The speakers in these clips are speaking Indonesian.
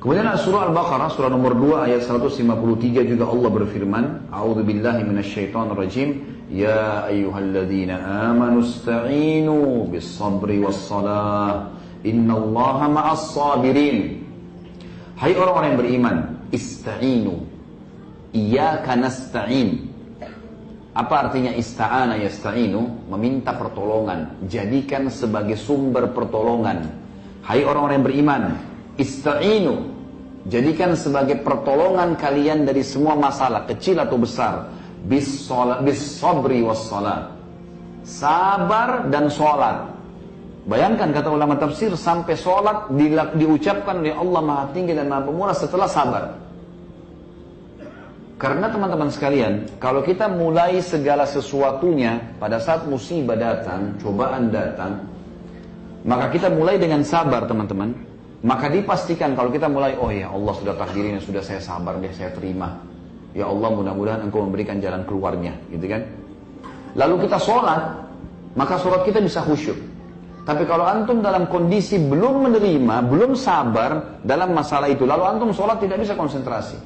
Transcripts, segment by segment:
Kemudian surah Al-Baqarah, surah nomor 2 ayat 153 juga Allah berfirman, A'udzubillahi minasyaitonirrajim, Ya ayyuhalladzina amanu ista'inu bis-sabri was-salah, innallaha ma'as sabirin. Hai orang-orang yang beriman, ista'inu, iyyaka nasta'in. Apa artinya ista'ana yasta'inu? Meminta pertolongan, jadikan sebagai sumber pertolongan. Hai orang-orang yang beriman, ista'inu, jadikan sebagai pertolongan kalian dari semua masalah, kecil atau besar. Bis-sabri was-salat. Sabar dan sholat. Bayangkan kata ulama tafsir, sampai sholat diucapkan oleh Allah Maha Tinggi dan Maha Pemurah setelah sabar. Karena teman-teman sekalian, kalau kita mulai segala sesuatunya pada saat musibah datang, cobaan datang, maka kita mulai dengan sabar teman-teman. Maka dipastikan kalau kita mulai, oh ya Allah sudah takdirin, sudah saya sabar deh, saya terima. Ya Allah mudah-mudahan engkau memberikan jalan keluarnya, gitu kan. Lalu kita sholat, maka sholat kita bisa khusyuk. Tapi kalau antum dalam kondisi belum menerima, belum sabar dalam masalah itu, lalu antum sholat tidak bisa konsentrasi.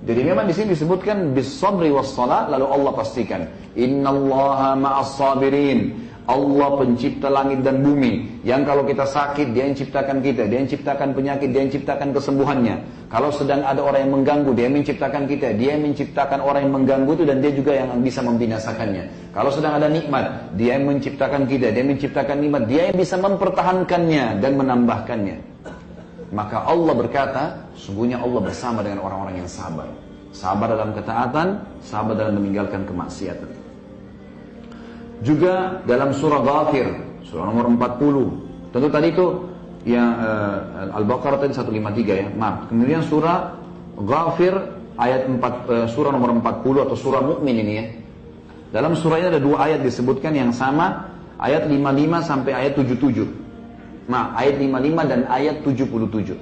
Jadi memang di sini disebutkan bis-sabri was-salat, lalu Allah pastikan, innallaha ma'as sabirin. Allah pencipta langit dan bumi, yang kalau kita sakit dia yang ciptakan kita, dia yang ciptakan penyakit, dia yang ciptakan kesembuhannya. Kalau sedang ada orang yang mengganggu, dia yang menciptakan kita, dia yang menciptakan orang yang mengganggu itu, dan dia juga yang bisa membinasakannya. Kalau sedang ada nikmat, dia yang menciptakan kita, dia yang menciptakan nikmat, dia yang bisa mempertahankannya dan menambahkannya. Maka Allah berkata, sungguhnya Allah bersama dengan orang-orang yang sabar. Sabar dalam ketaatan, sabar dalam meninggalkan kemaksiatan. Juga dalam surah Ghafir, surah nomor 40. Tentu tadi itu yang Al-Baqarah tadi 153 ya, maaf. Kemudian surah Ghafir ayat 4, surah nomor 40 atau surah Mukmin ini ya. Dalam surah ini ada dua ayat disebutkan yang sama, ayat 55 sampai ayat 77. Nah, ayat 55 dan ayat 77.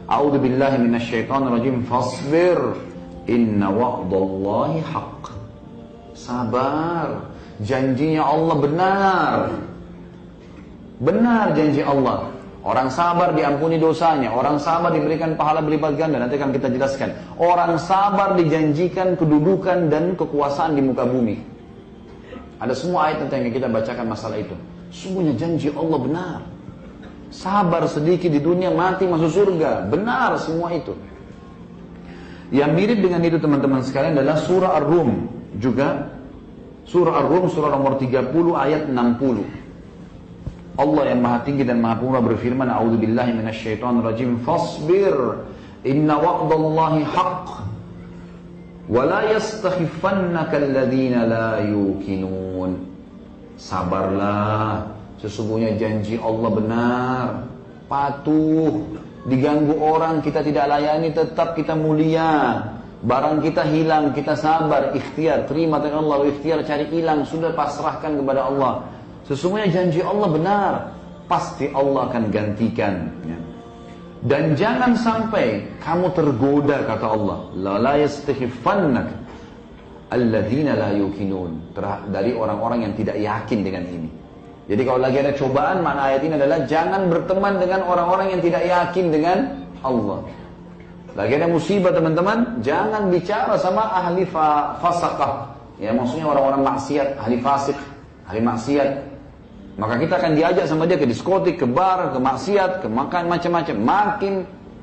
A'udzu billahi minasyaitonir rajim. Fasbir inna wa'dallahi haqq. Sabar. Janjinya Allah benar. Benar janji Allah. Orang sabar diampuni dosanya. Orang sabar diberikan pahala berlipat ganda. Nanti akan kita jelaskan. Orang sabar dijanjikan kedudukan dan kekuasaan di muka bumi. Ada semua ayat yang kita bacakan masalah itu. Sungguhnya janji Allah benar. Sabar sedikit di dunia, mati masuk surga. Benar semua itu. Yang mirip dengan itu teman-teman sekalian adalah surah Ar-Rum. Juga surah Ar-Rum, surah nomor 30 ayat 60. Allah yang Maha Tinggi dan Maha Pemurah berfirman, A'udzubillahi minasyaitonirrajim. Fasbir inna wa'dallahi haqq wa la yastakhifannaka alladhina la yuqinun. Sabarlah, sesungguhnya janji Allah benar. Patuh, diganggu orang kita tidak layani, tetap kita mulia. Barang kita hilang, kita sabar, ikhtiar, terima dengan Allah, ikhtiar cari hilang, sudah pasrahkan kepada Allah. Sesungguhnya janji Allah benar, pasti Allah akan gantikan. Ya. Dan jangan sampai kamu tergoda, kata Allah, la yastakhifannaka alladzina la yuqinun, dari orang-orang yang tidak yakin dengan ini. Jadi kalau lagi ada cobaan, makna ayat ini adalah jangan berteman dengan orang-orang yang tidak yakin dengan Allah. Lagi ada musibah teman-teman, jangan bicara sama ahli fasaqah. Ya, maksudnya orang-orang maksiat, ahli fasik, ahli maksiat. Maka kita akan diajak sama dia ke diskotik, ke bar, ke maksiat, ke makan macam-macam. Makin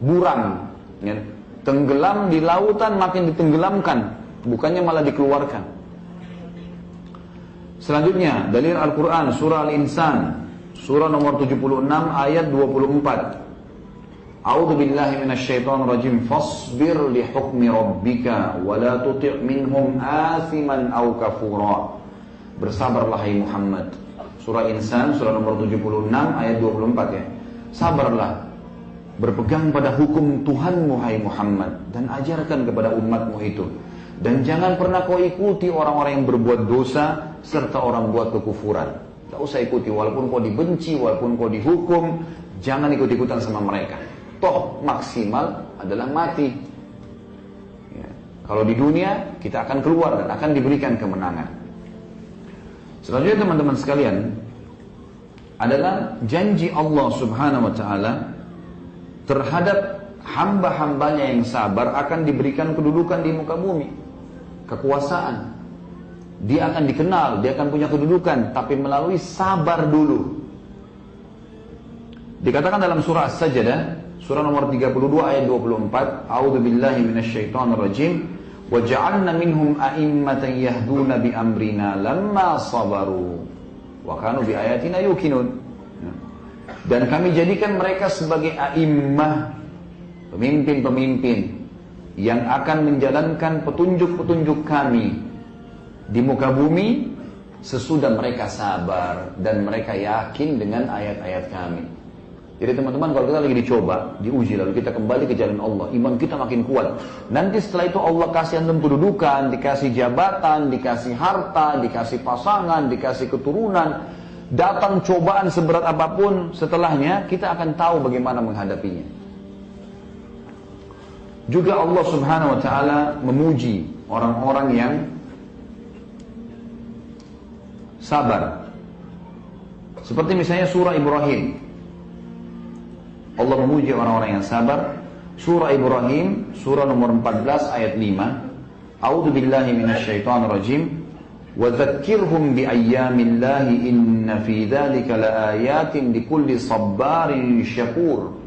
buram. Ya. Tenggelam di lautan, makin ditenggelamkan. Bukannya malah dikeluarkan. Selanjutnya, dalil Al-Quran, surah Al-Insan. Surah nomor 76 ayat 24. A'udzu billahi minasyaitonir rajim. Fasbir li hukmi rabbika wa la tuti' minhum athiman aw kafura. Bersabarlah hai Muhammad. Surah Insan surah nomor 76 ayat 24 ya. Sabarlah, berpegang pada hukum Tuhanmu hai Muhammad, dan ajarkan kepada umatmu itu. Dan jangan pernah kau ikuti orang-orang yang berbuat dosa serta orang buat kekufuran. Tak usah ikuti, walaupun kau dibenci, walaupun kau dihukum, jangan ikut-ikutan sama mereka. Toh maksimal adalah mati. Ya. Kalau di dunia kita akan keluar dan akan diberikan kemenangan. Selanjutnya teman-teman sekalian adalah janji Allah Subhanahu wa taala terhadap hamba-hambanya yang sabar akan diberikan kedudukan di muka bumi, kekuasaan. Dia akan dikenal, dia akan punya kedudukan, tapi melalui sabar dulu. Dikatakan dalam surah As-Sajdah, surah nomor 32 ayat 24, A'udzu billahi minasyaitonir rajim, wa ja'alna minhum a'immatan yahduna bi amrina lamma sabaru wa kanu bi ayatina yuqinun. Dan kami jadikan mereka sebagai a'immah, pemimpin-pemimpin yang akan menjalankan petunjuk-petunjuk kami di muka bumi sesudah mereka sabar dan mereka yakin dengan ayat-ayat kami. Jadi teman-teman, kalau kita lagi dicoba, diuji, lalu kita kembali ke jalan Allah, iman kita makin kuat. Nanti setelah itu Allah kasih antum kedudukan, dikasih jabatan, dikasih harta, dikasih pasangan, dikasih keturunan. Datang cobaan seberat apapun, setelahnya kita akan tahu bagaimana menghadapinya. Juga Allah Subhanahu wa taala memuji orang-orang yang sabar. Seperti misalnya surah Ibrahim. Allah memuji orang-orang yang sabar. Surah Ibrahim, surah nomor 14 ayat 5. A'udzu billahi minasyaitonir rajim. Wa dzakkirhum bi ayyamillahi inna fi dzalika laayatin likulli sabbarin syakur.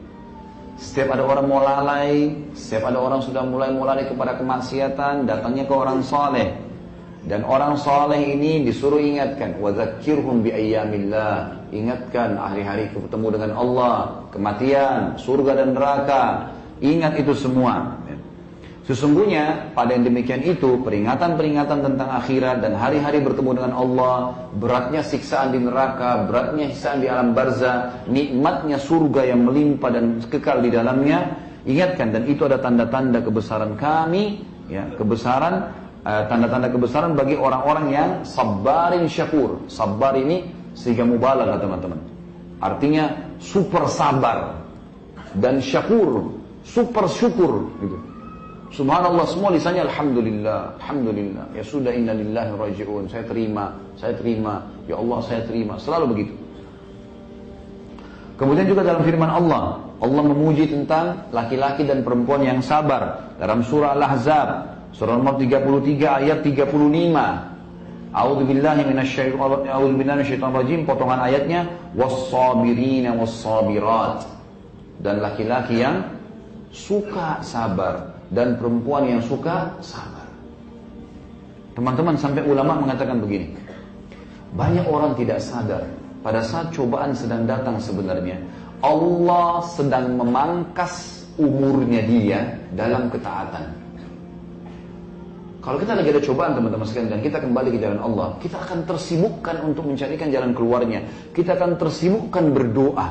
Setiap ada orang mau lalai, setiap ada orang sudah mulai kepada kemaksiatan, datangnya ke orang saleh. Dan orang saleh ini disuruh ingatkan, wa dzakkirhum bi ayyamillah. Ingatkan hari-hari ketemu dengan Allah, kematian, surga dan neraka. Ingat itu semua. Sesungguhnya pada yang demikian itu, peringatan-peringatan tentang akhirat dan hari-hari bertemu dengan Allah, beratnya siksaan di neraka, beratnya siksaan di alam barzah, nikmatnya surga yang melimpah dan kekal di dalamnya. Ingatkan, dan itu ada tanda-tanda kebesaran kami, ya, tanda-tanda kebesaran bagi orang-orang yang sabarin syakur. Sabar ini sehingga mubalaghah teman-teman. Artinya super sabar dan syakur, super syukur gitu. Subhanallah, semua lisannya alhamdulillah, alhamdulillah. Ya sudah, inna lillahi raji'un. Saya terima. Ya Allah, saya terima. Selalu begitu. Kemudian juga dalam firman Allah, Allah memuji tentang laki-laki dan perempuan yang sabar dalam surah Al-Ahzab, surah nomor 33 ayat 35. A'udzubillahi minasyaitonir rajim, potongan ayatnya, was-sabirina was-sabirat. Dan laki-laki yang suka sabar dan perempuan yang suka sabar. Teman-teman, sampai ulama mengatakan begini, banyak orang tidak sadar pada saat cobaan sedang datang sebenarnya Allah sedang memangkas umurnya dia dalam ketaatan. Kalau kita lagi ada cobaan teman-teman sekalian dan kita kembali ke jalan Allah, kita akan tersibukkan untuk mencarikan jalan keluarnya. Kita akan tersibukkan berdoa.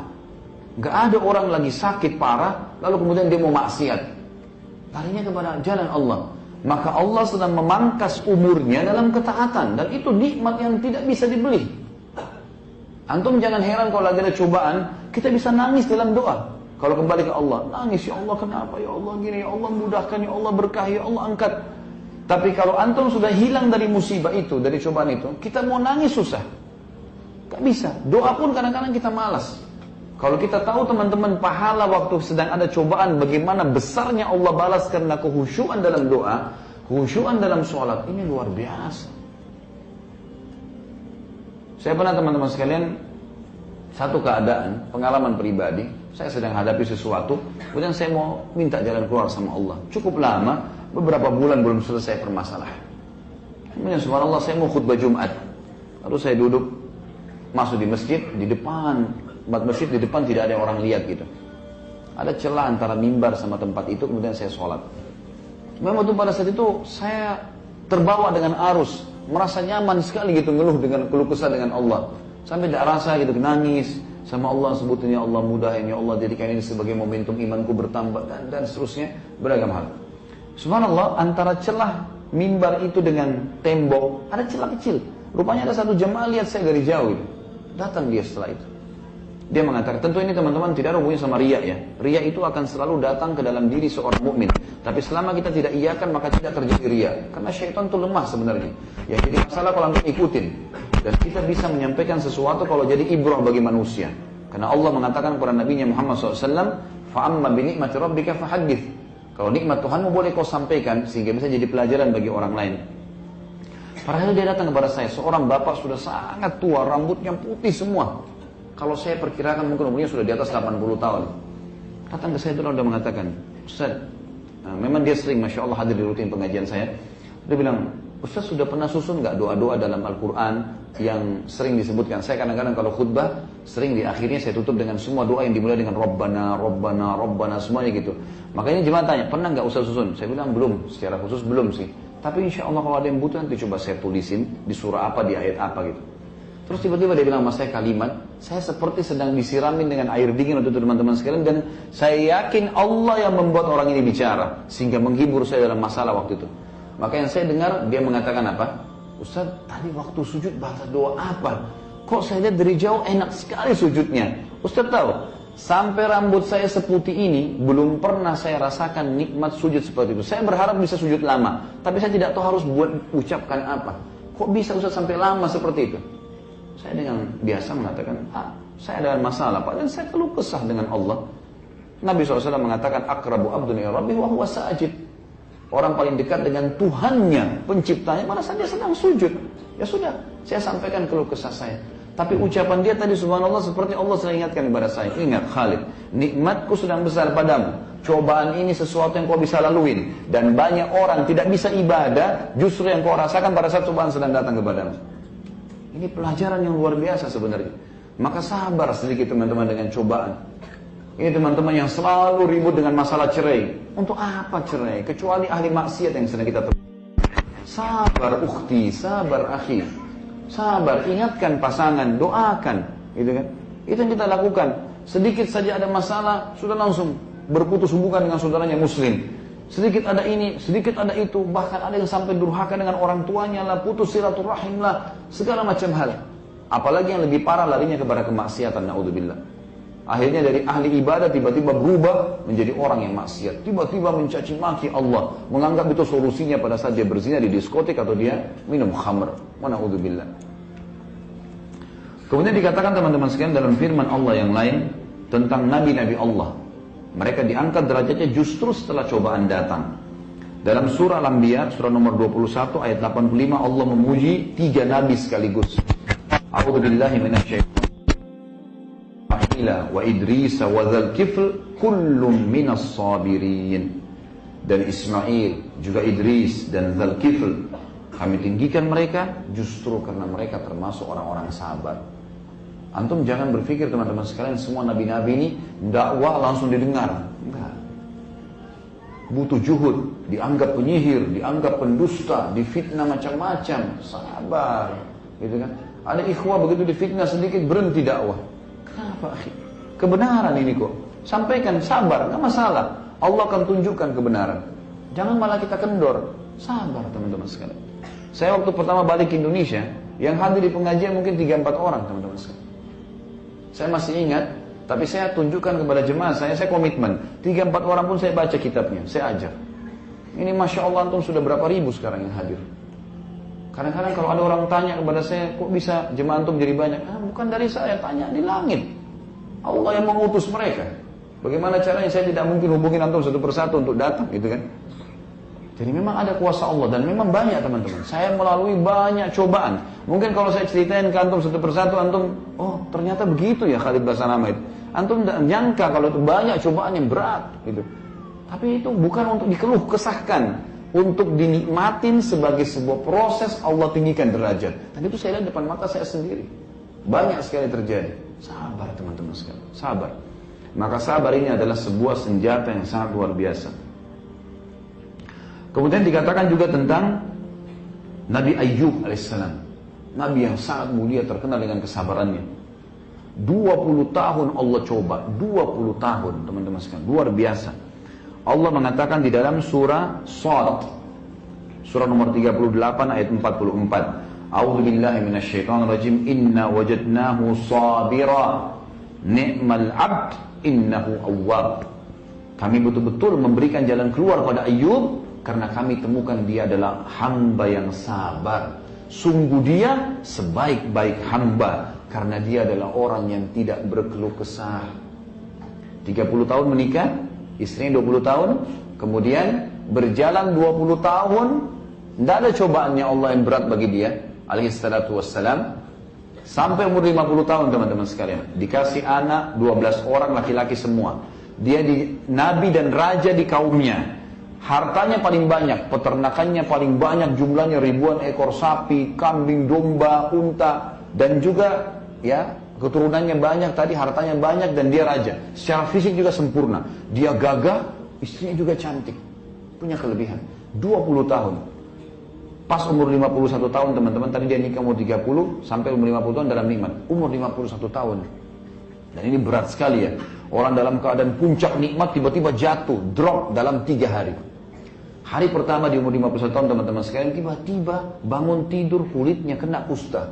Gak ada orang lagi sakit parah lalu kemudian dia mau maksiat, larinya kepada jalan Allah. Maka Allah sedang memangkas umurnya dalam ketaatan, dan itu nikmat yang tidak bisa dibeli. Antum jangan heran kalau lagi ada cobaan, kita bisa nangis dalam doa. Kalau kembali ke Allah, nangis, ya Allah kenapa, ya Allah gini, ya Allah mudahkan, ya Allah berkah, ya Allah angkat. Tapi kalau antum sudah hilang dari musibah itu, dari cobaan itu, kita mau nangis susah. Gak bisa. Doa pun kadang-kadang kita malas. Kalau kita tahu teman-teman pahala waktu sedang ada cobaan, bagaimana besarnya Allah balas karena kehusyuan dalam doa, kehusyuan dalam sholat, ini luar biasa. Saya pernah teman-teman sekalian, satu keadaan, pengalaman pribadi, saya sedang hadapi sesuatu, kemudian saya mau minta jalan keluar sama Allah. Cukup lama, beberapa bulan belum selesai permasalahan. Kemudian subhanallah saya mau khutbah Jumat. Lalu saya duduk, masuk di masjid, di depan, masjid di depan tidak ada orang lihat gitu. Ada celah antara mimbar sama tempat itu, kemudian saya sholat. Memang waktu pada saat itu saya terbawa dengan arus, merasa nyaman sekali gitu, ngeluh dengan keluh kesah dengan Allah. Sampai tidak rasa gitu, nangis sama Allah, sebutin ya Allah mudahin, ya Allah jadikan ini sebagai momentum imanku bertambah, dan seterusnya, beragam hal. Subhanallah, antara celah mimbar itu dengan tembok ada celah kecil. Rupanya ada satu jemaah lihat saya dari jauh gitu. Datang dia setelah itu. Dia mengatakan, tentu ini teman-teman tidak ada hubungannya sama riya ya. Riya itu akan selalu datang ke dalam diri seorang mukmin. Tapi selama kita tidak iyakan maka tidak terjadi riya. Karena syaitan itu lemah sebenarnya. Yang jadi masalah kalau kita ikutin. Dan kita bisa menyampaikan sesuatu kalau jadi ibrah bagi manusia. Karena Allah mengatakan kepada Nabi Muhammad SAW, Fa'amma bi ni'mati rabbika fahaddits. Kalau nikmat Tuhanmu boleh kau sampaikan sehingga bisa jadi pelajaran bagi orang lain. Padahal dia datang kepada saya, seorang bapak sudah sangat tua, rambutnya putih semua. Kalau saya perkirakan mungkin umurnya sudah di atas 80 tahun. Datang ke saya itu udah mengatakan, Ustaz, memang dia sering Masya Allah hadir di rutin pengajian saya. Dia bilang, Ustaz sudah pernah susun nggak doa-doa dalam Al-Quran yang sering disebutkan? Saya kadang-kadang kalau khutbah, sering di akhirnya saya tutup dengan semua doa yang dimulai dengan Rabbana, Rabbana, Rabbana, semuanya gitu. Makanya jemaah tanya, pernah nggak Ustaz susun? Saya bilang belum, secara khusus belum sih. Tapi insya Allah kalau ada yang butuh nanti coba saya tulisin di surah apa, di ayat apa gitu. Terus tiba-tiba dia bilang sama saya kalimat, saya seperti sedang disiramin dengan air dingin untuk teman-teman sekalian, dan saya yakin Allah yang membuat orang ini bicara sehingga menghibur saya dalam masalah waktu itu. Maka yang saya dengar dia mengatakan apa? Ustaz, tadi waktu sujud bahasa doa apa? Kok saya lihat dari jauh enak sekali sujudnya. Ustaz tahu, sampai rambut saya seputih ini belum pernah saya rasakan nikmat sujud seperti itu. Saya berharap bisa sujud lama, tapi saya tidak tahu harus buat ucapkan apa. Kok bisa Ustaz sampai lama seperti itu? Saya dengan biasa mengatakan, saya ada masalah Pak, dan saya keluh kesah dengan Allah. Nabi SAW mengatakan, akrabu abdun ya rabbi wa huwa sajid. Orang paling dekat dengan Tuhannya, penciptanya, pada saat dia sedang sujud. Ya sudah, saya sampaikan keluh kesah saya. Tapi ucapan dia tadi subhanallah seperti Allah selalu ingatkan kepada saya. Ingat Khalid, nikmatku sedang besar padamu. Cobaan ini sesuatu yang kau bisa laluin. Dan banyak orang tidak bisa ibadah, justru yang kau rasakan pada saat cobaan sedang datang kepadamu. Ini pelajaran yang luar biasa sebenarnya. Maka sabar sedikit teman-teman dengan cobaan. Ini teman-teman yang selalu ribut dengan masalah cerai. Untuk apa cerai? Kecuali ahli maksiat yang sedang kita temui. Sabar ukhti, sabar akhi. Sabar, ingatkan pasangan, doakan. Gitu kan? Itu yang kita lakukan. Sedikit saja ada masalah, sudah langsung berputus hubungan dengan saudaranya muslim. Sedikit ada ini, sedikit ada itu. Bahkan ada yang sampai durhaka dengan orang tuanya lah, putus silaturahim lah, segala macam hal. Apalagi yang lebih parah larinya kepada kemaksiatan, na'udzubillah. Akhirnya dari ahli ibadah tiba-tiba berubah menjadi orang yang maksiat. Tiba-tiba mencaci maki Allah, menganggap itu solusinya pada saat dia berzina di diskotik atau dia minum khamr. Wa na'udzubillah. Kemudian dikatakan teman-teman sekalian dalam firman Allah yang lain tentang nabi-nabi Allah. Mereka diangkat derajatnya justru setelah cobaan datang. Dalam surah Al-Anbiya, surah nomor 21 ayat 85, Allah memuji 3 nabi sekaligus. A'udzubillahi minasyaitonir wa Idris wa Dzulkifl kullum minas sabirin. Dan Ismail juga Idris dan Dzulkifl kami tinggikan mereka justru karena mereka termasuk orang-orang sabar. Antum jangan berpikir teman-teman sekalian semua nabi-nabi ini dakwah langsung didengar. Enggak. Butuh juhud, dianggap penyihir, dianggap pendusta, difitnah macam-macam. Sabar, gitu kan? Ada ikhwah begitu difitnah sedikit berhenti dakwah. Kenapa akhi? Kebenaran ini kok. Sampaikan, sabar, nggak masalah. Allah akan tunjukkan kebenaran. Jangan malah kita kendor. Sabar teman-teman sekalian. Saya waktu pertama balik ke Indonesia, yang hadir di pengajian mungkin 3-4 orang teman-teman sekalian. Saya masih ingat, tapi saya tunjukkan kepada jemaah saya komitmen. 3-4 orang pun saya baca kitabnya, saya ajar. Ini Masya Allah antum sudah berapa ribu sekarang yang hadir. Kadang-kadang kalau ada orang tanya kepada saya, kok bisa jemaah antum jadi banyak? Bukan dari saya, tanya di langit. Allah yang mengutus mereka. Bagaimana caranya? Saya tidak mungkin hubungin antum satu persatu untuk datang, gitu kan? Jadi memang ada kuasa Allah dan memang banyak teman-teman. Saya melalui banyak cobaan. Mungkin kalau saya ceritain ke antum satu persatu, antum, oh ternyata begitu ya Khalid Basanama itu. Antum tidak nyangka kalau itu banyak cobaan yang berat, gitu. Tapi itu bukan untuk dikeluh kesahkan. Untuk dinikmatin sebagai sebuah proses Allah tinggikan derajat. Dan itu saya lihat depan mata saya sendiri. Banyak sekali terjadi. Sabar teman-teman sekalian, sabar. Maka sabar ini adalah sebuah senjata yang sangat luar biasa. Kemudian dikatakan juga tentang Nabi Ayyub alaihissalam. Nabi yang sangat mulia terkenal dengan kesabarannya. 20 tahun Allah coba, 20 tahun teman-teman sekalian, luar biasa. Allah mengatakan di dalam surah Shad, surah nomor 38 ayat 44. A'udzu billahi minasyaitonir rajim. Inna wajadnahu sabira ni'mal 'abd innahu awwab. Kami betul-betul memberikan jalan keluar pada Ayyub karena kami temukan dia adalah hamba yang sabar. Sungguh dia sebaik-baik hamba karena dia adalah orang yang tidak berkeluh kesah. 30 tahun menikah, istrinya 20 tahun, kemudian berjalan 20 tahun, tidak ada cobaannya Allah yang berat bagi dia, alaihi salatu wassalam, sampai umur 50 tahun teman-teman sekalian. Dikasih anak 12 orang laki-laki semua. Dia nabi dan raja di kaumnya. Hartanya paling banyak, peternakannya paling banyak, jumlahnya ribuan ekor sapi, kambing, domba, unta, dan juga ya keturunannya banyak, tadi hartanya banyak, dan dia raja. Secara fisik juga sempurna. Dia gagah, istrinya juga cantik. Punya kelebihan. 20 tahun. Pas umur 51 tahun teman-teman, tadi dia nikah umur 30 sampai umur 50 tahun dalam nikmat. Umur 51 tahun. Dan ini berat sekali ya. Orang dalam keadaan puncak nikmat tiba-tiba jatuh, drop dalam 3 hari. Hari pertama di umur 51 tahun teman-teman sekalian, tiba-tiba bangun tidur kulitnya kena kusta.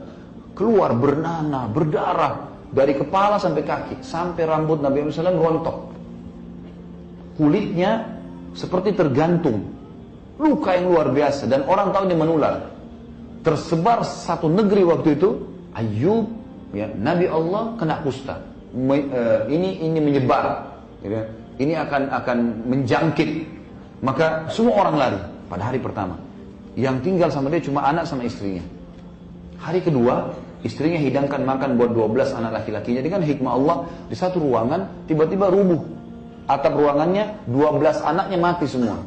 Keluar bernanah, berdarah. Dari kepala sampai kaki. Sampai rambut Nabi Muhammad SAW rontok. Kulitnya seperti tergantung. Luka yang luar biasa. Dan orang tahu ini menular. Tersebar satu negeri waktu itu. Ayub, ya, Nabi Allah kena kusta. Ini menyebar. Ini akan menjangkit. Maka semua orang lari pada hari pertama. Yang tinggal sama dia cuma anak sama istrinya. Hari kedua, istrinya hidangkan makan buat 12 anak laki-lakinya. Jadi kan hikmah Allah, di satu ruangan tiba-tiba rubuh. Atap ruangannya 12 anaknya mati semua.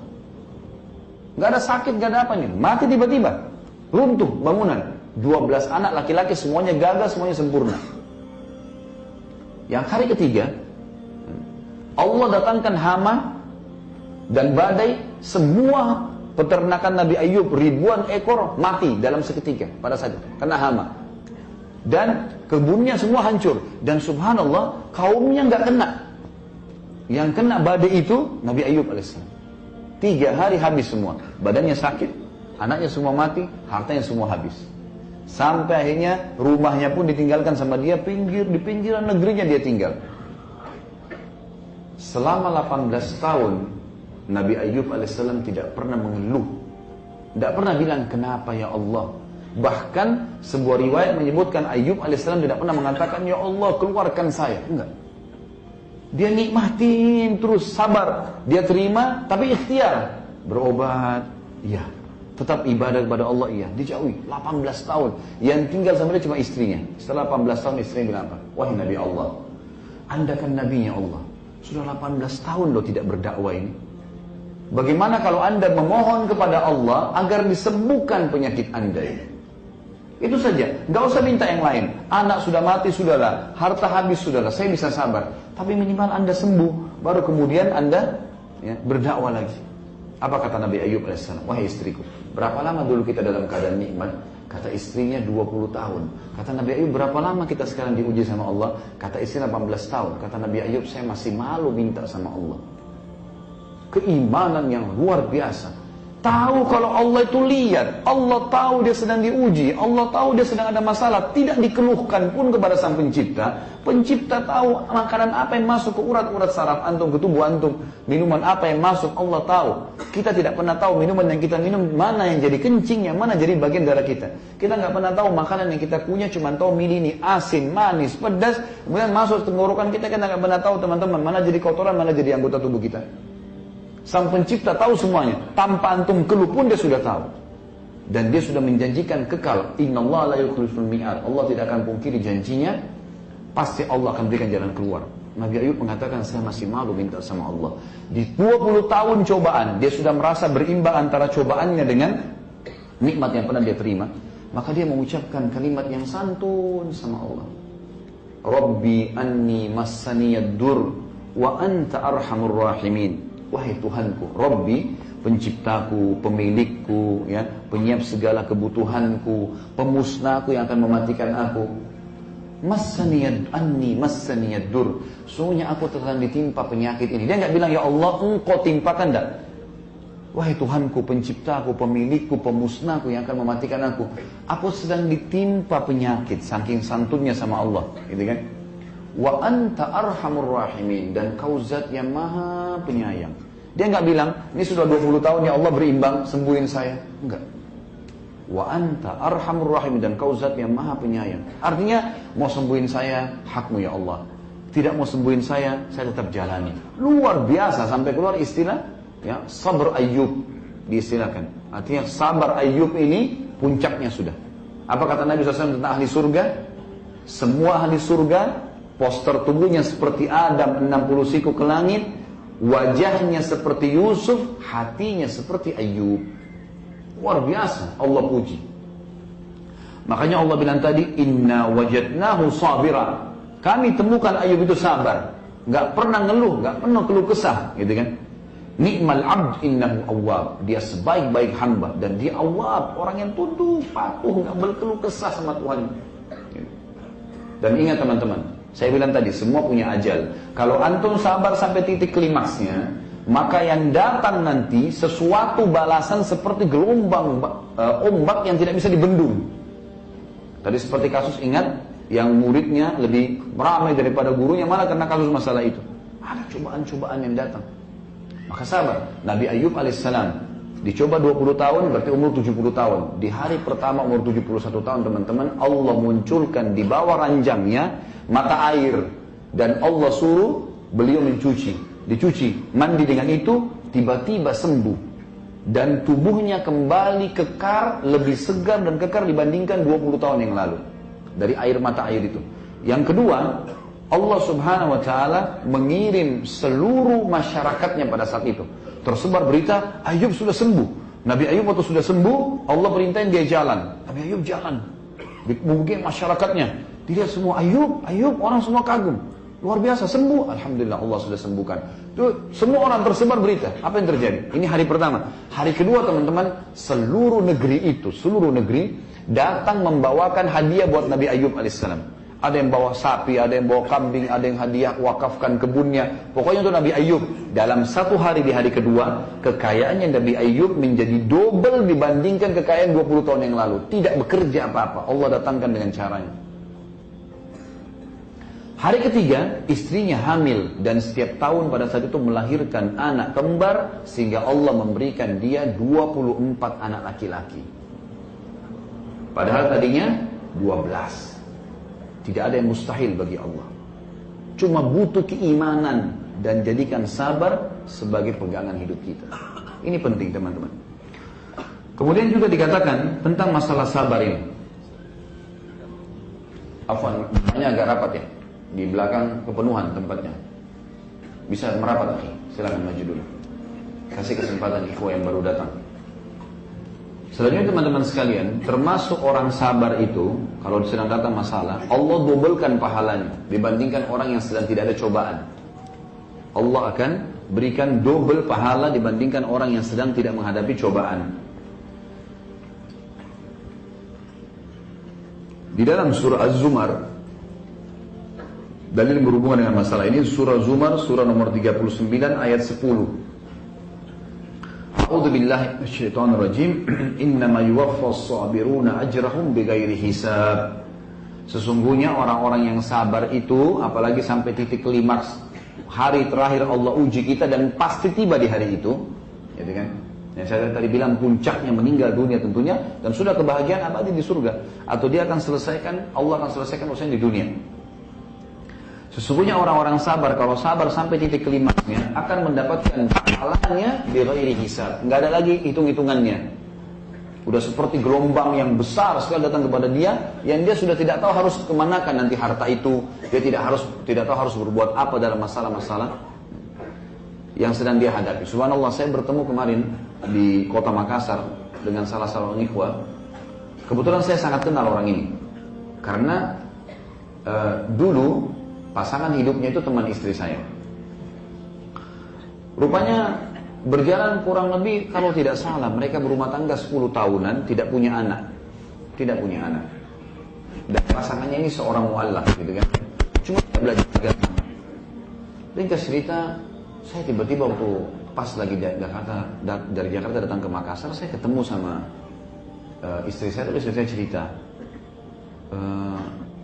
Gak ada sakit, gak ada apa nih. Mati tiba-tiba. Runtuh bangunan. 12 anak laki-laki semuanya gagah, semuanya sempurna. Yang hari ketiga, Allah datangkan hama dan badai, semua peternakan Nabi Ayub ribuan ekor mati dalam seketika pada saat itu, kena hama. Dan kebunnya semua hancur. Dan subhanallah, kaumnya nggak kena. Yang kena badai itu Nabi Ayub alaihissalam. 3 hari habis semua. Badannya sakit, anaknya semua mati, hartanya semua habis. Sampai akhirnya rumahnya pun ditinggalkan sama dia, di pinggiran negerinya dia tinggal. Selama 18 tahun Nabi Ayub alaihissalam tidak pernah mengeluh. Tidak pernah bilang, kenapa ya Allah. Bahkan sebuah riwayat menyebutkan Ayub alaihissalam tidak pernah mengatakan, ya Allah keluarkan saya. Enggak. Dia nikmatin terus, sabar. Dia terima, tapi ikhtiar. Berobat, iya. Tetap ibadah kepada Allah, iya. Dijauhi, 18 tahun. Yang tinggal sama dia cuma istrinya. Setelah 18 tahun istrinya bilang apa? Wahai Nabi Allah, Anda kan Nabinya Allah. Sudah 18 tahun loh tidak berdakwah ini. Bagaimana kalau Anda memohon kepada Allah agar disembuhkan penyakit Anda ini? Itu saja, nggak usah minta yang lain. Anak sudah mati, sudahlah. Harta habis, sudahlah. Saya bisa sabar. Tapi minimal Anda sembuh, baru kemudian Anda ya, berdakwah lagi. Apa kata Nabi Ayub alaihissalam? Wahai istriku, berapa lama dulu kita dalam keadaan nikmat? Kata istrinya 20 tahun. Kata Nabi Ayub, berapa lama kita sekarang diuji sama Allah? Kata istri 18 tahun. Kata Nabi Ayub, saya masih malu minta sama Allah. Keimanan yang luar biasa. Tahu kalau Allah itu lihat. Allah tahu dia sedang diuji. Allah tahu dia sedang ada masalah. Tidak dikeluhkan pun kepada sang pencipta. Pencipta tahu makanan apa yang masuk ke urat-urat saraf antum, ke tubuh antum. Minuman apa yang masuk, Allah tahu. Kita tidak pernah tahu minuman yang kita minum mana yang jadi kencing, yang mana jadi bagian darah kita. Kita nggak pernah tahu makanan yang kita punya, cuma tahu milih ini asin, manis, pedas. Kemudian masuk tenggorokan kita nggak pernah tahu teman-teman mana jadi kotoran, mana jadi anggota tubuh kita. Sang pencipta tahu semuanya. Tanpa antum keluh pun dia sudah tahu. Dan dia sudah menjanjikan kekal. Innallaha la yukhliful mi'ad. Allah tidak akan pungkiri janjinya. Pasti Allah akan berikan jalan keluar. Nabi Ayub mengatakan, saya masih malu minta sama Allah. Di 20 tahun cobaan, dia sudah merasa berimbang antara cobaannya dengan nikmat yang pernah dia terima. Maka dia mengucapkan kalimat yang santun sama Allah. Rabbi anni massaniyad dur wa anta arhamur rahimin. Wahai Tuhanku, Rabbi, penciptaku, pemilikku, ya, penyiap segala kebutuhanku, pemusnahku yang akan mematikan aku. Massaniyad dur. Sungguhnya aku telah ditimpa penyakit ini. Dia nggak bilang ya Allah, engkau timpakan, enggak. Wahai Tuhanku, penciptaku, pemilikku, pemusnahku yang akan mematikan aku. Aku sedang ditimpa penyakit, saking santunnya sama Allah, gitu kan? Wa anta arhamur rahimin, dan kau zat yang maha penyayang. Dia nggak bilang, ini sudah 20 tahun ya Allah berimbang, sembuhin saya. Enggak. Wa anta arhamur rahimin, dan kau zat yang maha penyayang. Artinya, mau sembuhin saya, hakmu ya Allah. tidak mau sembuhin saya tetap jalani. Luar biasa, sampai keluar istilah ya, sabar Ayyub diistilahkan. Artinya sabar Ayyub ini puncaknya sudah. Apa kata Nabi SAW tentang ahli surga? Semua ahli surga, poster tubuhnya seperti Adam 60 siku ke langit, wajahnya seperti Yusuf, hatinya seperti Ayyub. Luar biasa, Allah puji. Makanya Allah bilang tadi, inna wajadnahu sabira. Kami temukan Ayyub itu sabar, nggak pernah ngeluh, nggak pernah keluh kesah, gitu kan? Ni'mal abd innahu awwab. Dia sebaik-baik hamba dan dia awwab, orang yang tunduk, patuh, nggak berkeluh kesah sama Tuhan. Dan ingat teman-teman, saya bilang tadi semua punya ajal. Kalau antum sabar sampai titik klimaksnya, maka yang datang nanti sesuatu balasan seperti gelombang ombak yang tidak bisa dibendung. Tadi seperti kasus, ingat, yang muridnya lebih ramai daripada gurunya, malah karena kasus masalah itu. Ada cobaan-cobaan yang datang. Maka sabar. Nabi Ayyub alaihissalam dicoba 20 tahun, berarti umur 70 tahun. Di hari pertama umur 71 tahun teman-teman, Allah munculkan di bawah ranjangnya mata air. Dan Allah suruh beliau dicuci, mandi dengan itu, tiba-tiba sembuh. Dan tubuhnya kembali kekar, lebih segar dan kekar dibandingkan 20 tahun yang lalu. Dari air mata air itu. Yang kedua, Allah subhanahu wa ta'ala mengirim seluruh masyarakatnya pada saat itu. Tersebar berita, Ayyub sudah sembuh. Nabi Ayyub waktu sudah sembuh, Allah perintahin dia jalan. Nabi Ayyub jalan. Mungkin masyarakatnya, dilihat semua, Ayyub, orang semua kagum. Luar biasa, sembuh. Alhamdulillah, Allah sudah sembuhkan. Itu semua orang tersebar berita. Apa yang terjadi? Ini hari pertama. Hari kedua teman-teman, seluruh negeri datang membawakan hadiah buat Nabi Ayyub alaihissalam. Ada yang bawa sapi, ada yang bawa kambing, ada yang hadiah wakafkan kebunnya. Pokoknya untuk Nabi Ayyub. Dalam satu hari di hari kedua, kekayaannya Nabi Ayyub menjadi double dibandingkan kekayaan 20 tahun yang lalu. Tidak bekerja apa-apa. Allah datangkan dengan caranya. Hari ketiga, istrinya hamil. Dan setiap tahun pada saat itu melahirkan anak kembar. Sehingga Allah memberikan dia 24 anak laki-laki. Padahal tadinya 12. Tidak ada yang mustahil bagi Allah. Cuma butuh keimanan dan jadikan sabar sebagai pegangan hidup kita. Ini penting teman-teman. Kemudian juga dikatakan tentang masalah sabar ini. Afwan, hanya agak rapat ya. Di belakang kepenuhan tempatnya. Bisa merapat, silakan maju dulu. Kasih kesempatan ikhwah yang baru datang. Selanjutnya teman-teman sekalian, termasuk orang sabar itu, kalau sedang datang masalah, Allah dobelkan pahalanya dibandingkan orang yang sedang tidak ada cobaan. Allah akan berikan double pahala dibandingkan orang yang sedang tidak menghadapi cobaan. Di dalam surah Az-Zumar, dalil berhubungan dengan masalah ini, surah Zumar, surah nomor 39 ayat 10. A'udzu billahi minasyaitonir rajim. Innama yuwaffas sabiruna ajrahum bighairi hisab. Sesungguhnya orang-orang yang sabar itu, apalagi sampai titik klimaks hari terakhir Allah uji kita dan pasti tiba di hari itu, gitu kan? Yang saya tadi bilang puncaknya meninggal dunia tentunya, dan sudah kebahagiaan abadi di surga, atau dia akan selesaikan, Allah akan selesaikan urusan di dunia. Sesungguhnya orang-orang sabar, kalau sabar sampai titik klimaksnya, akan mendapatkan pahalanya bighairi hisab. Nggak ada lagi hitung-hitungannya. Udah seperti gelombang yang besar sekali datang kepada dia, yang dia sudah tidak tahu harus kemanakan nanti harta itu. Dia tidak tahu harus berbuat apa dalam masalah-masalah yang sedang dia hadapi. Subhanallah, saya bertemu kemarin di kota Makassar dengan salah seorang ikhwah. Kebetulan saya sangat kenal orang ini, karena dulu pasangan hidupnya itu teman istri saya. Rupanya berjalan kurang lebih, kalau tidak salah, mereka berumah tangga 10 tahunan, tidak punya anak. Dan pasangannya ini seorang mu'allaf, gitu kan. Cuma belajar agama. Ringkas cerita, saya tiba-tiba waktu pas lagi dari Jakarta datang ke Makassar, saya ketemu sama istri saya, terus istri saya cerita,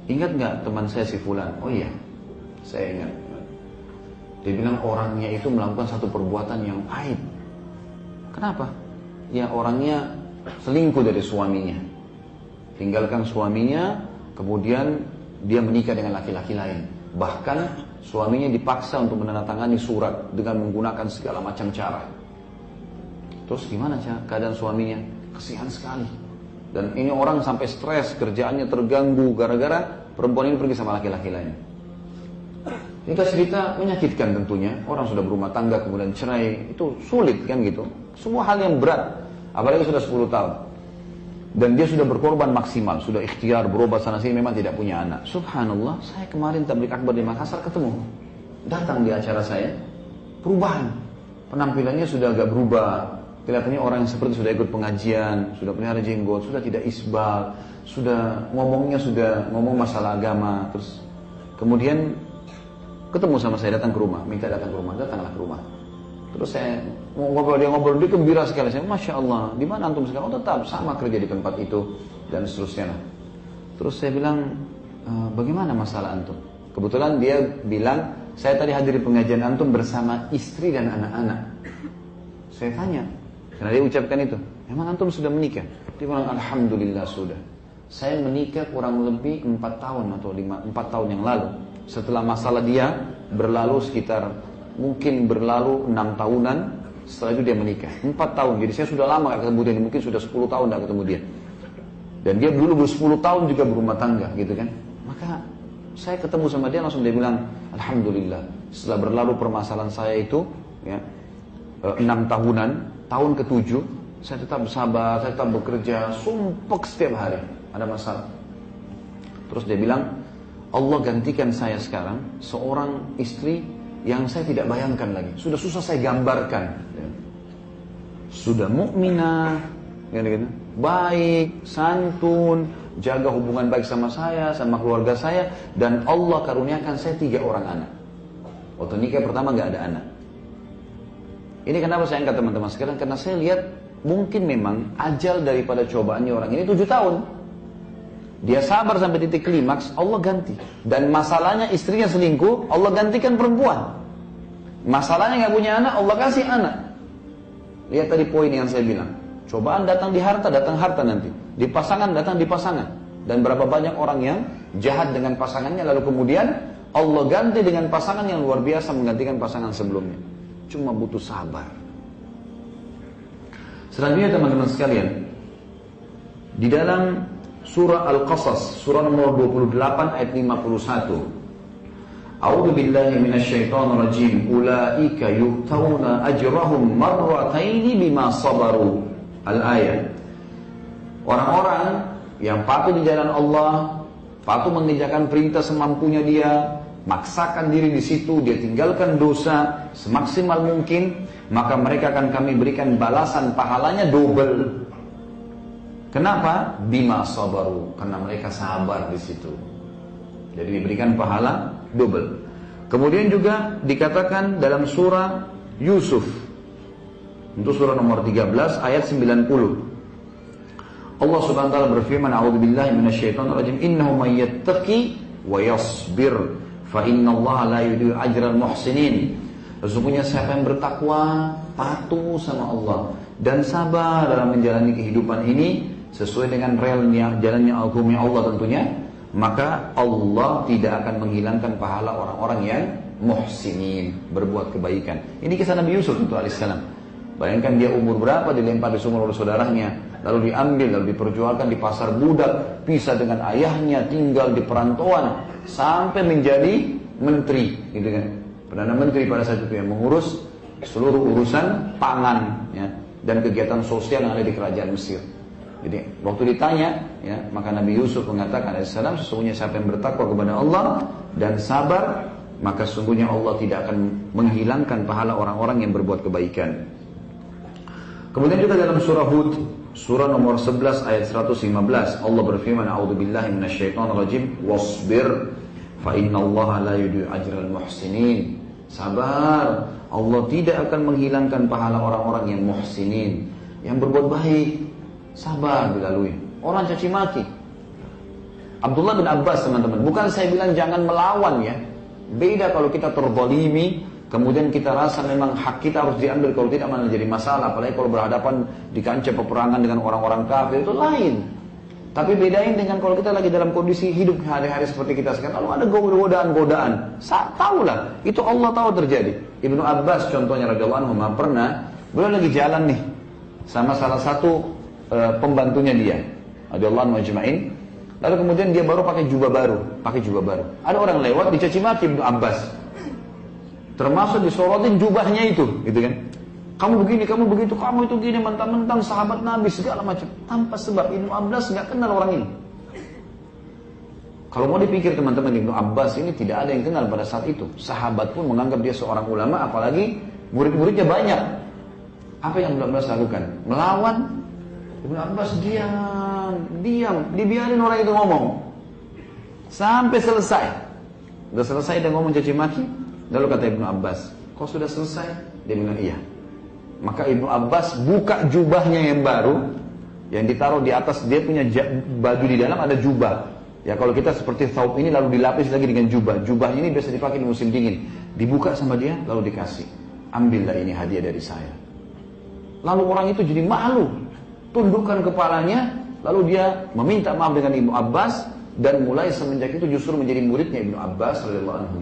ingat nggak teman saya si Fulan? Oh iya, saya ingat. Dia bilang orangnya itu melakukan satu perbuatan yang aib. Kenapa? Ya orangnya selingkuh dari suaminya, tinggalkan suaminya, kemudian dia menikah dengan laki-laki lain. Bahkan suaminya dipaksa untuk menandatangani surat dengan menggunakan segala macam cara. Terus gimana keadaan suaminya? Kasihan sekali. Dan ini orang sampai stres, kerjaannya terganggu gara-gara perempuan ini pergi sama laki-laki lain. Ini cerita menyakitkan tentunya. Orang sudah berumah tangga kemudian cerai, itu sulit kan gitu. Semua hal yang berat, apalagi sudah 10 tahun. Dan dia sudah berkorban maksimal, sudah ikhtiar berobat sana sini, memang tidak punya anak. Subhanallah, saya kemarin tabligh akbar di Makassar ketemu. Datang di acara saya, perubahan. Penampilannya sudah agak berubah. Kelihatannya orang yang seperti sudah ikut pengajian, sudah pelihara jenggot, sudah tidak isbal, sudah ngomong masalah agama. Terus kemudian ketemu sama saya, datang ke rumah, minta datang ke rumah, datanglah ke rumah. Terus saya ngobrol, dia gembira sekali. Saya, Masya Allah, di mana antum sekarang? Oh tetap sama kerja di tempat itu dan seterusnya lah. Terus saya bilang, bagaimana masalah antum? Kebetulan dia bilang, saya tadi hadiri pengajian antum bersama istri dan anak-anak. Saya tanya, karena dia ucapkan itu, emang antum sudah menikah? Dia bilang, alhamdulillah sudah. Saya menikah kurang lebih 4 tahun atau 4 tahun yang lalu. Setelah masalah dia berlalu sekitar mungkin berlalu 6 tahunan, setelah itu dia menikah 4 tahun, jadi saya sudah lama gak ketemu dia, mungkin sudah 10 tahun gak ketemu dia. Dan dia dulu 10 tahun juga berumah tangga gitu kan. Maka saya ketemu sama dia, langsung dia bilang, alhamdulillah setelah berlalu permasalahan saya itu ya, 6 tahunan, tahun ke-7 saya tetap sabar, saya tetap bekerja, sumpek setiap hari ada masalah. Terus dia bilang, Allah gantikan saya sekarang seorang istri yang saya tidak bayangkan lagi. Sudah susah saya gambarkan. Sudah mukminah, gitu, baik, santun, jaga hubungan baik sama saya, sama keluarga saya, dan Allah karuniakan saya 3 orang anak. Waktu nikah pertama nggak ada anak. Ini kenapa saya angkat teman-teman sekarang? Karena saya lihat mungkin memang ajal daripada cobaannya orang ini 7 tahun. Dia sabar sampai titik klimaks, Allah ganti. Dan masalahnya istrinya selingkuh, Allah gantikan perempuan. Masalahnya nggak punya anak, Allah kasih anak. Lihat tadi poin yang saya bilang. Cobaan datang di harta, datang harta nanti. Di pasangan, datang di pasangan. Dan berapa banyak orang yang jahat dengan pasangannya, lalu kemudian Allah ganti dengan pasangan yang luar biasa menggantikan pasangan sebelumnya. Cuma butuh sabar. Selanjutnya teman-teman sekalian, di dalam Surah Al-Qasas, surah nomor 28 ayat 51. A'udzu billahi minasyaitonir rajim. Ulaika yu'tawna ajrahum marrataini bima sabaru. Al-ayat. Orang-orang yang patuh di jalan Allah, patuh mengerjakan perintah semampunya dia, maksakan diri di situ, dia tinggalkan dosa semaksimal mungkin, maka mereka akan kami berikan balasan pahalanya double. Kenapa? Bima sabaru, karena mereka sabar di situ. Jadi diberikan pahala double. Kemudian juga dikatakan dalam surah Yusuf, untuk surah nomor 13 ayat 90. Allah Subhanahu wa taala berfirman, "A'udzubillahi minasyaitonir rajim. Innahu may yattaqi wa yasbir, fa innallaha la yudhi'u ajral muhsinin." Sesungguhnya siapa yang bertakwa, patuh sama Allah dan sabar dalam menjalani kehidupan ini sesuai dengan realnya, jalannya hukumnya Allah tentunya, maka Allah tidak akan menghilangkan pahala orang-orang yang muhsinin, berbuat kebaikan. Ini kisah Nabi Yusuf itu alaihissalam. Bayangkan dia umur berapa dilempar di sumur oleh saudaranya, lalu diambil, lalu diperjualkan di pasar budak, pisah dengan ayahnya, tinggal di perantauan, sampai menjadi menteri, gitu kan? Perdana Menteri pada saat itu yang mengurus seluruh urusan pangan ya, dan kegiatan sosial yang ada di kerajaan Mesir. Jadi waktu ditanya, ya, maka Nabi Yusuf mengatakan alaihissalam, sesungguhnya siapa yang bertakwa kepada Allah dan sabar, maka sesungguhnya Allah tidak akan menghilangkan pahala orang-orang yang berbuat kebaikan. Kemudian juga dalam surah Hud, surah nomor 11 ayat 115, Allah berfirman, "A'udzubillahi minasyaitonir rajim, wasbir, fa innallaha la yudhi'u ajral muhsinin." Sabar, Allah tidak akan menghilangkan pahala orang-orang yang muhsinin, yang berbuat baik. Sabar dilalui. Orang caci maki. Abdullah bin Abbas teman-teman, bukan saya bilang jangan melawan ya. Beda kalau kita terzalimi, kemudian kita rasa memang hak kita harus diambil, kalau tidak malah jadi masalah. Apalagi kalau berhadapan di kancah peperangan dengan orang-orang kafir, itu lain. Tapi bedain dengan kalau kita lagi dalam kondisi hidup hari-hari seperti kita sekarang, lalu ada godaan-godaan. Tahulah, itu Allah tahu terjadi. Ibnu Abbas contohnya radhiyallahu anhu pernah, beliau lagi jalan nih sama salah satu pembantunya dia, radhiyallahu anhu ajma'in. Lalu kemudian dia baru pakai jubah baru. Ada orang lewat dicaci maki Ibnu Abbas. Termasuk disorotin jubahnya itu, gitu kan? Kamu begini, kamu begitu, kamu itu gini, mentang-mentang sahabat Nabi segala macam. Tanpa sebab Ibnu Abbas nggak kenal orang ini. Kalau mau dipikir teman-teman, Ibnu Abbas ini tidak ada yang kenal pada saat itu. Sahabat pun menganggap dia seorang ulama, apalagi murid-muridnya banyak. Apa yang Ibnu Abbas lakukan? Melawan. Ibnu Abbas diam, dibiarin orang itu ngomong. Sampai selesai. Udah selesai dia ngomong caci maki. Lalu kata Ibnu Abbas, kau sudah selesai? Dia bilang iya. Maka Ibnu Abbas buka jubahnya yang baru, yang ditaruh di atas, dia punya baju di dalam ada jubah. Ya kalau kita seperti thawb ini lalu dilapis lagi dengan jubah. Jubah ini biasa dipakai di musim dingin. Dibuka sama dia lalu dikasih. Ambillah ini hadiah dari saya. Lalu orang itu jadi malu, tundukkan kepalanya, lalu dia meminta maaf dengan Ibnu Abbas, dan mulai semenjak itu justru menjadi muridnya Ibnu Abbas radhiyallahu anhu.